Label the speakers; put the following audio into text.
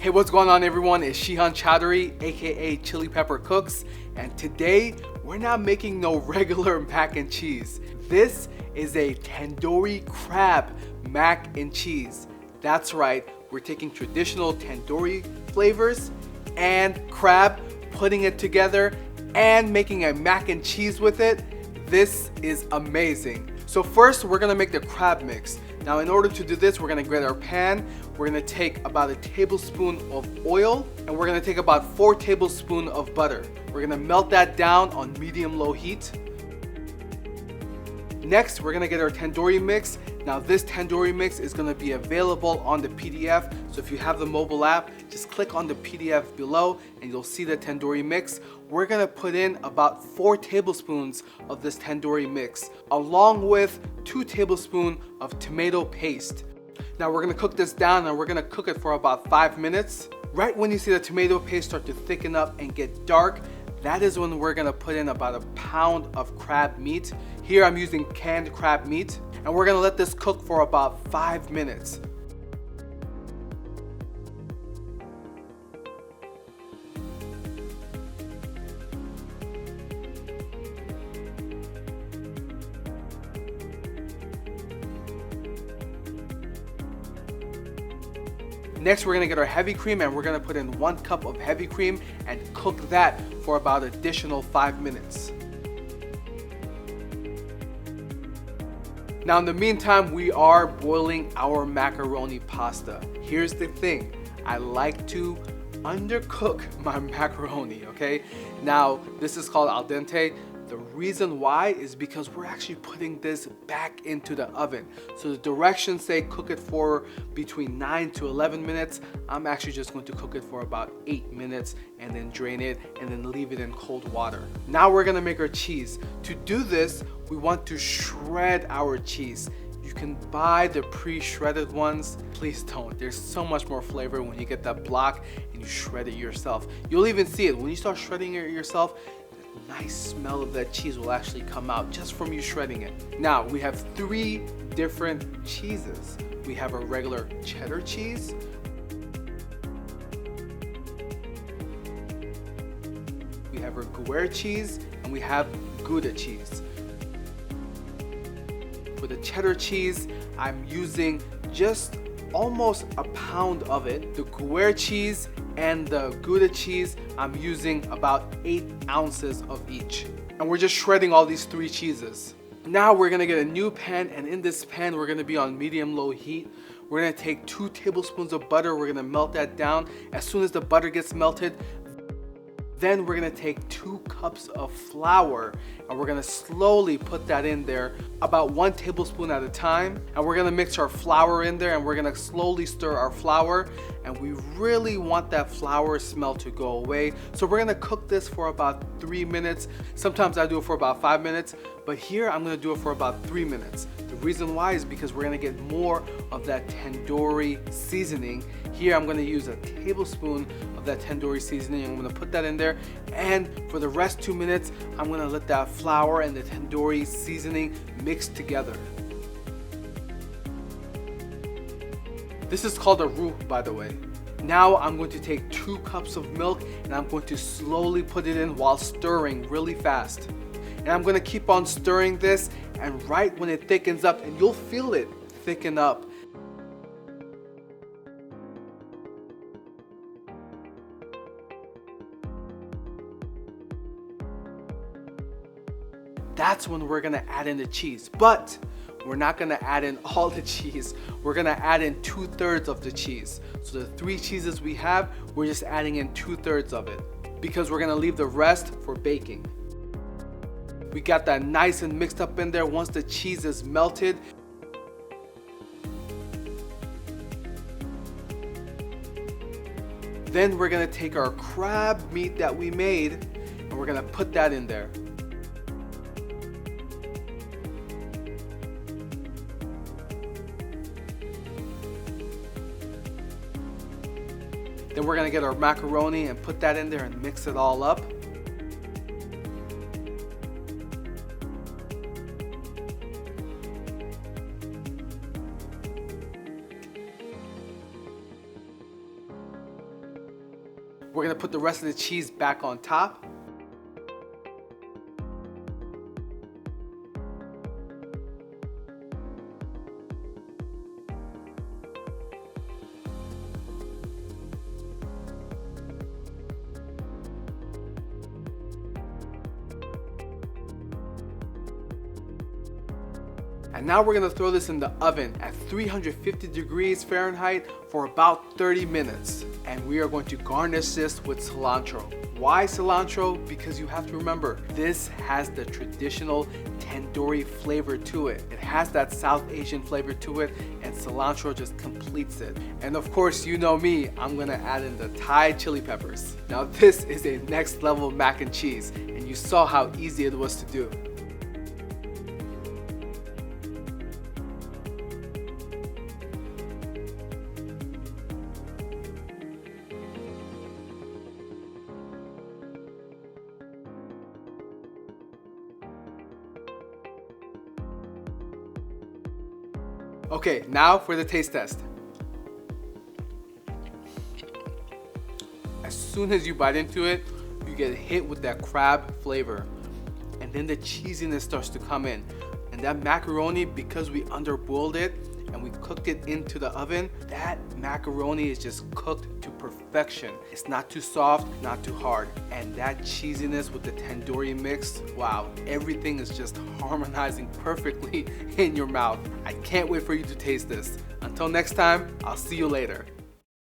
Speaker 1: Hey, what's going on everyone? It's Shihan Chowdhury, aka Chili Pepper Cooks, and today we're not making no regular mac and cheese. This is a Tandoori Crab Mac and Cheese. That's right, we're taking traditional tandoori flavors and crab, putting it together and making a mac and cheese with it. This is amazing. So first we're gonna make the crab mix. Now in order to do this, we're gonna get our pan. We're gonna take about a tablespoon of oil and we're gonna take about 4 tablespoons of butter. We're gonna melt that down on medium-low heat. Next, we're gonna get our tandoori mix. Now this tandoori mix is gonna be available on the PDF. So if you have the mobile app, just click on the PDF below and you'll see the tandoori mix. We're gonna put in about 4 tablespoons of this tandoori mix, along with 2 tablespoons of tomato paste. Now we're gonna cook this down and we're gonna cook it for about 5 minutes. Right when you see the tomato paste start to thicken up and get dark, that is when we're gonna put in about a pound of crab meat. Here I'm using canned crab meat, and we're gonna let this cook for about 5 minutes. Next, we're gonna get our heavy cream and we're gonna put in 1 cup of heavy cream and cook that for about additional 5 minutes. Now in the meantime, we are boiling our macaroni pasta. Here's the thing, I like to undercook my macaroni, okay? Now, this is called al dente. The reason why is because we're actually putting this back into the oven. So the directions say cook it for between 9 to 11 minutes. I'm actually just going to cook it for about 8 minutes and then drain it and then leave it in cold water. Now we're gonna make our cheese. To do this, we want to shred our cheese. You can buy the pre-shredded ones. Please don't. There's so much more flavor when you get that block and you shred it yourself. You'll even see it when you start shredding it yourself. Nice smell of that cheese will actually come out just from you shredding it. Now we have 3 different cheeses. We have a regular cheddar cheese, we have our Gruyere cheese, and we have Gouda cheese. For the cheddar cheese, I'm using just almost a pound of it. The Gruyere cheese and the Gouda cheese, I'm using about 8 ounces of each. And we're just shredding all these 3 cheeses. Now we're gonna get a new pan, and in this pan we're gonna be on medium-low heat. We're gonna take 2 tablespoons of butter, we're gonna melt that down. As soon as the butter gets melted, then we're gonna take 2 cups of flour and we're gonna slowly put that in there, about 1 tablespoon at a time. And we're gonna mix our flour in there and we're gonna slowly stir our flour. And we really want that flour smell to go away. So we're gonna cook this for about 3 minutes. Sometimes I do it for about 5 minutes, but here I'm gonna do it for about 3 minutes. The reason why is because we're gonna get more of that tandoori seasoning. Here I'm gonna use a tablespoon of that tandoori seasoning. I'm gonna put that in there, and for the rest 2 minutes, I'm gonna let that flour and the tandoori seasoning mix together. This is called a roux, by the way. Now I'm going to take 2 cups of milk and I'm going to slowly put it in while stirring really fast. And I'm gonna keep on stirring this, and right when it thickens up, and you'll feel it thicken up, that's when we're gonna add in the cheese. But we're not gonna add in all the cheese. We're gonna add in 2/3 of the cheese. So the 3 cheeses we have, we're just adding in 2/3 of it because we're gonna leave the rest for baking. We got that nice and mixed up in there. Once the cheese is melted, then we're gonna take our crab meat that we made and we're gonna put that in there. Then we're gonna get our macaroni and put that in there and mix it all up. We're gonna put the rest of the cheese back on top. And now we're gonna throw this in the oven at 350 degrees Fahrenheit for about 30 minutes. And we are going to garnish this with cilantro. Why cilantro? Because you have to remember, this has the traditional tandoori flavor to it. It has that South Asian flavor to it, and cilantro just completes it. And of course, you know me, I'm gonna add in the Thai chili peppers. Now this is a next level mac and cheese, and you saw how easy it was to do. Okay, now for the taste test. As soon as you bite into it, you get hit with that crab flavor. And then the cheesiness starts to come in. And that macaroni, because we underboiled it and we cooked it into the oven, that macaroni is just cooked to perfection. It's not too soft, not too hard. And that cheesiness with the tandoori mix, wow, everything is just harmonizing perfectly in your mouth. I can't wait for you to taste this. Until next time, I'll see you later.